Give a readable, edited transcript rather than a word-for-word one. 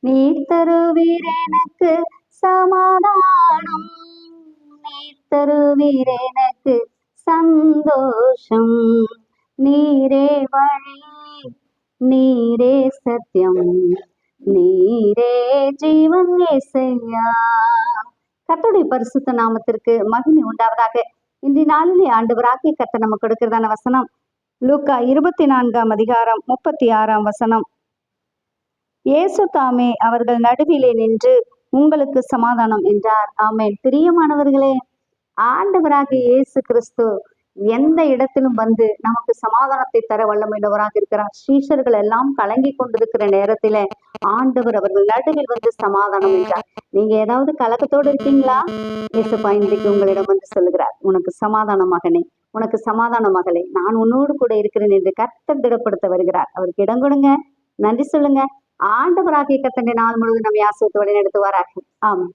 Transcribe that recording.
நீர் தருவீர் எனக்கு சமாதானம், நீர் தருவீர் எனக்கு சந்தோஷம். நீரே வழி, நீரே சத்தியம், நீரே ஜீவன் இயேசையா. கர்த்தருடைய பரிசுத்த நாமத்திற்கு மகிமை உண்டாவதாக. இன்றைய நாளிலே ஆண்டவராகிய கர்த்தர் நமக்கு கொடுக்கிறதான வசனம் லூக்கா 24ஆம் அதிகாரம் 36ஆம் வசனம். இயேசு தாமே அவர்கள் நடுவிலே நின்று உங்களுக்கு சமாதானம் என்றார். ஆமென். பிரியமானவர்களே, ஆண்டவராகிய இயேசு கிறிஸ்து எந்த இடத்திலும் வந்து நமக்கு சமாதானத்தை தர வல்லமையுள்ளவராக இருக்கிறார். சீஷர்கள் எல்லாம் கலங்கி கொண்டிருக்கிற நேரத்தில ஆண்டவர் அவர்கள் நடுவில் வந்து சமாதானம் என்றார். நீங்க ஏதாவது கலக்கத்தோடு இருக்கீங்களா? இயேசுப்பா இன்றைக்கு உங்களிடம் வந்து சொல்லுகிறார், உனக்கு சமாதானம் மகனே, உனக்கு சமாதானம் மகளே, நான் உன்னோடு கூட இருக்கிறேன் என்று கர்த்தர் திடப்படுத்த வருகிறார். அவருக்கு இடம் கொடுங்க, நன்றி சொல்லுங்க. ஆண்டவராகிய கர்த்தர் நாள் முழுவதும் நம்மை ஆசீர்வதித்து வழி நடத்துவாராக. ஆமென்.